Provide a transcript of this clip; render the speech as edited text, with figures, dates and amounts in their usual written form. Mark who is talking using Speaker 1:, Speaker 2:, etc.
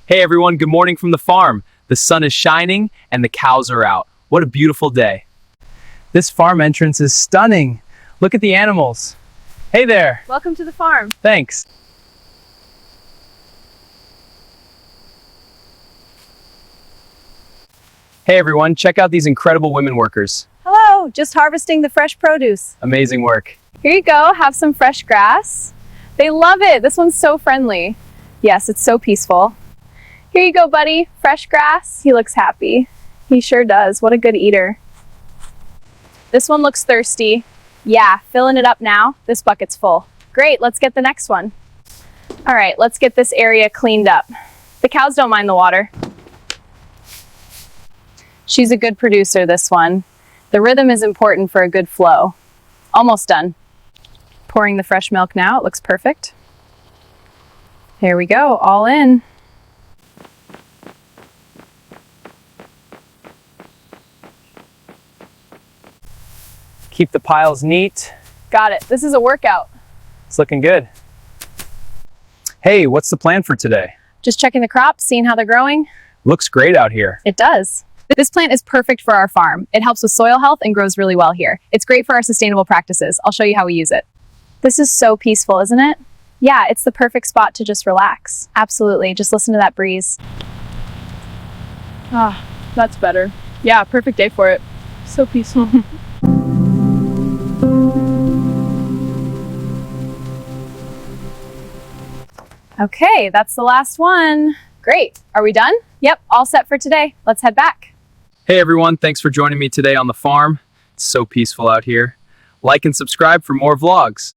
Speaker 1: Hey everyone, good morning from the farm. The sun is shining and the cows are out. What a beautiful day. This farm entrance is stunning. Look at the animals. Hey there.
Speaker 2: Welcome to the farm.
Speaker 1: Thanks. Hey everyone, check out these incredible women workers.
Speaker 2: Hello, just harvesting the fresh produce.
Speaker 1: Amazing work.
Speaker 2: Here you go, have some fresh grass. They love it. This one's so friendly. Yes, it's so peaceful. Here you go, buddy. Fresh grass. He looks happy. He sure does. What a good eater. This one looks thirsty. Yeah, filling it up now. This bucket's full. Great, let's get the next one. All right, let's get this area cleaned up. The cows don't mind the water. She's a good producer, this one. The rhythm is important for a good flow. Almost done. Pouring the fresh milk now. It looks perfect. Here we go, all in.
Speaker 1: Keep the piles neat.
Speaker 2: Got it. This is a workout.
Speaker 1: It's looking good. Hey, what's the plan for today?
Speaker 2: Just checking the crops, seeing how they're growing.
Speaker 1: Looks great out here.
Speaker 2: It does. This plant is perfect for our farm. It helps with soil health and grows really well here. It's great for our sustainable practices. I'll show you how we use it. This is so peaceful, isn't it? Yeah, it's the perfect spot to just relax. Absolutely. Just listen to that breeze.
Speaker 3: Ah, that's better. Yeah, perfect day for it. So peaceful.
Speaker 2: Okay, that's the last one. Great. Are we done? Yep, all set for today. Let's head back.
Speaker 1: Hey everyone, thanks for joining me today on the farm. It's so peaceful out here. Like and subscribe for more vlogs.